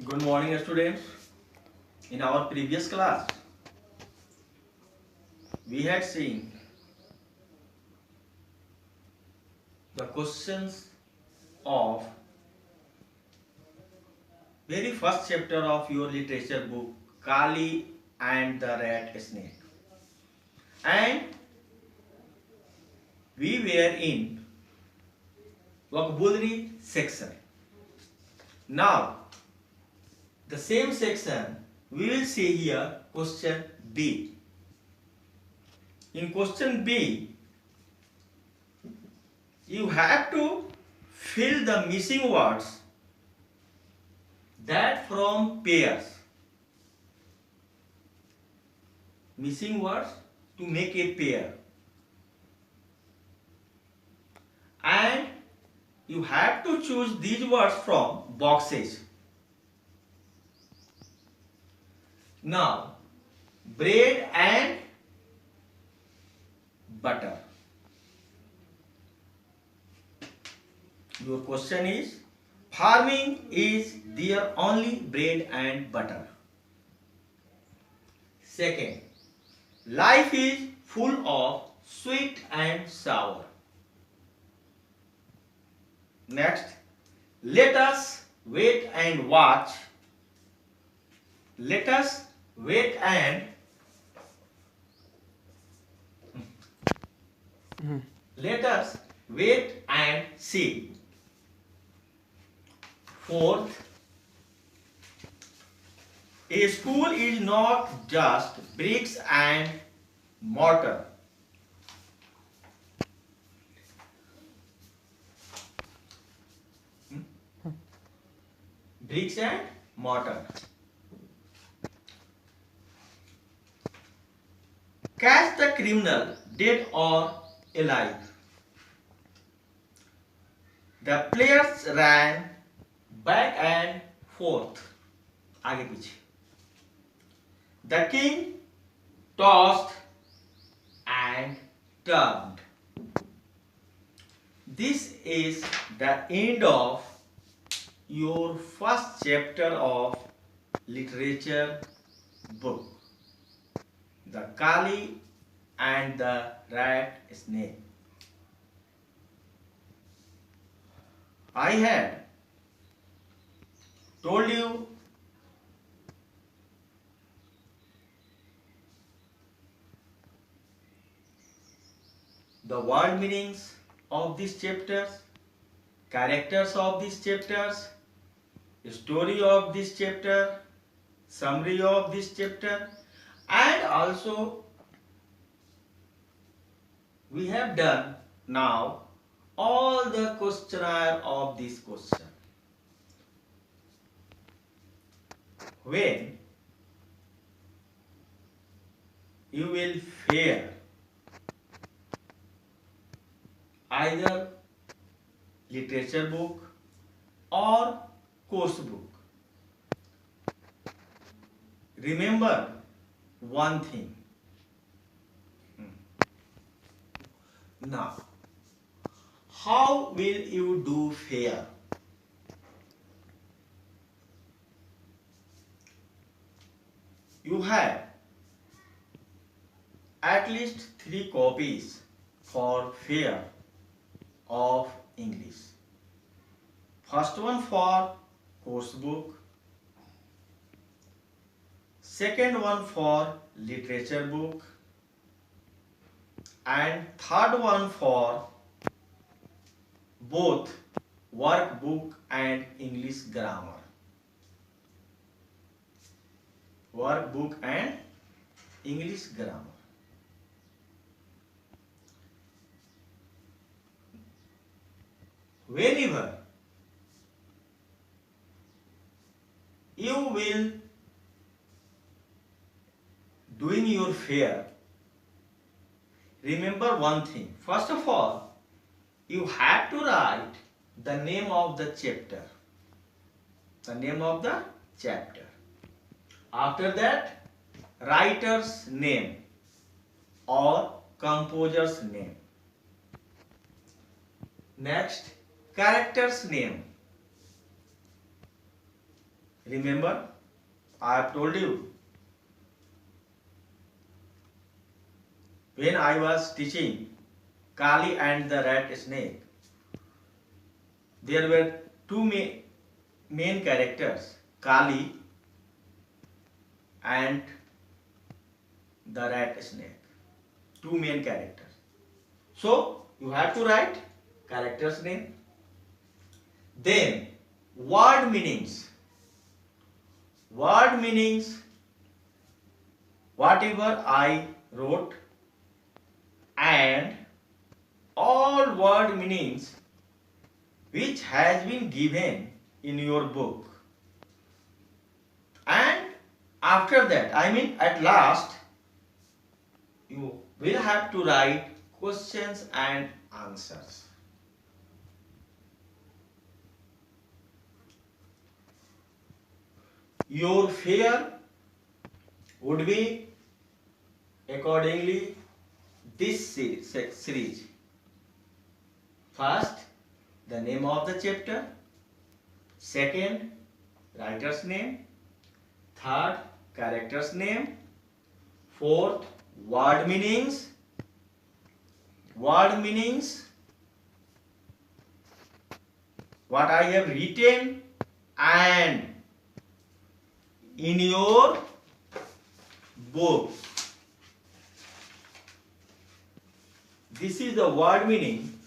Good morning, students. In our previous class, we had seen the questions of very first chapter of your literature book, Kali and the Rat Snake. And we were in vocabulary section. Now, the same section, we will see here question B. In question B, you have to fill the missing words that from pairs. Missing words to make a pair. And you have to choose these words from boxes. Now, bread and butter. Your question is, farming is their only bread and butter. Second, life is full of sweet and sour. Next, let us wait and watch. Let us wait and let us wait and see. Fourth, a school is not just bricks and mortar. Bricks and mortar. Catch the criminal, dead or alive. The players ran back and forth. आगे पीछे. The king tossed and turned. This is the end of your first chapter of literature book, The Kali and the Rat Snake. I had told you the word meanings of these chapters, characters of these chapters, story of this chapter, summary of this chapter, and also we have done now all the questionnaire of this question. When you will fare either literature book or course book, remember one thing. Now, how will you do fare? You have at least 3 copies for fare of English. First one for course book, second one for literature book, and third one for both workbook and English grammar. Workbook and English grammar. Whenever you will doing your fare, remember one thing. First of all, you have to write the name of the chapter. The name of the chapter. After that, writer's name or composer's name. Next, character's name. Remember, I have told you when I was teaching Kali and the rat snake, there were two main characters, Kali and the rat snake. Two main characters. So you have to write character's name. Then word meanings. Word meanings, whatever I wrote, and all word meanings which has been given in your book. And after that, I mean at last, you will have to write questions and answers. Your fare would be accordingly this series. First, the name of the chapter. Second, writer's name. Third, character's name. Fourth, word meanings. Word meanings, what I have written, and in your book. This is the word meaning.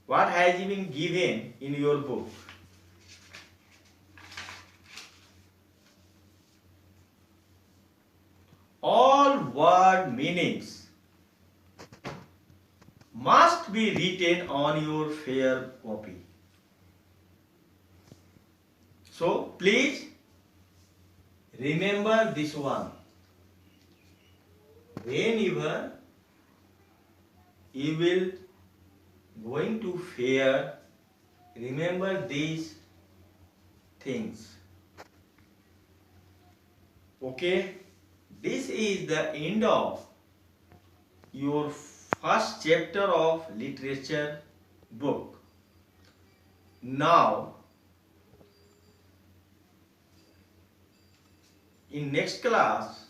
What has been given in your book? All word meanings must be written on your fair copy. So please remember this one. Whenever you will going to fair, remember these things. Okay, this is the end of your first chapter of literature book. Now, in next class,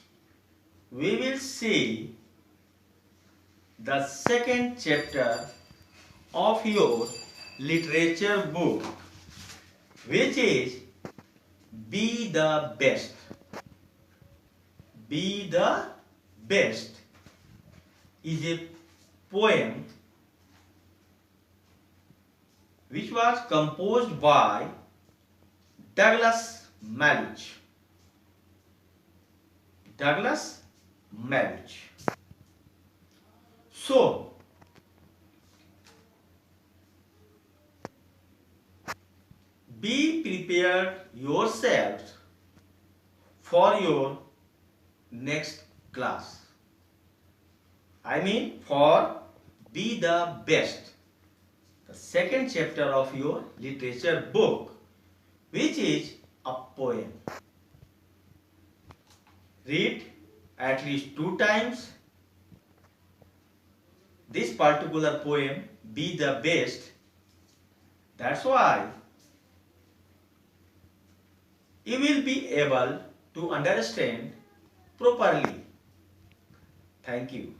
we will see the second chapter of your literature book, which is Be the Best. Be the Best is a poem which was composed by Douglas Malloch. Douglas Malloch. So, be prepared yourselves for your next class. I mean for Be the Best, the second chapter of your literature book, which is a poem. Read at least 2 times this particular poem, Be the Best. That's why you will be able to understand properly. Thank you.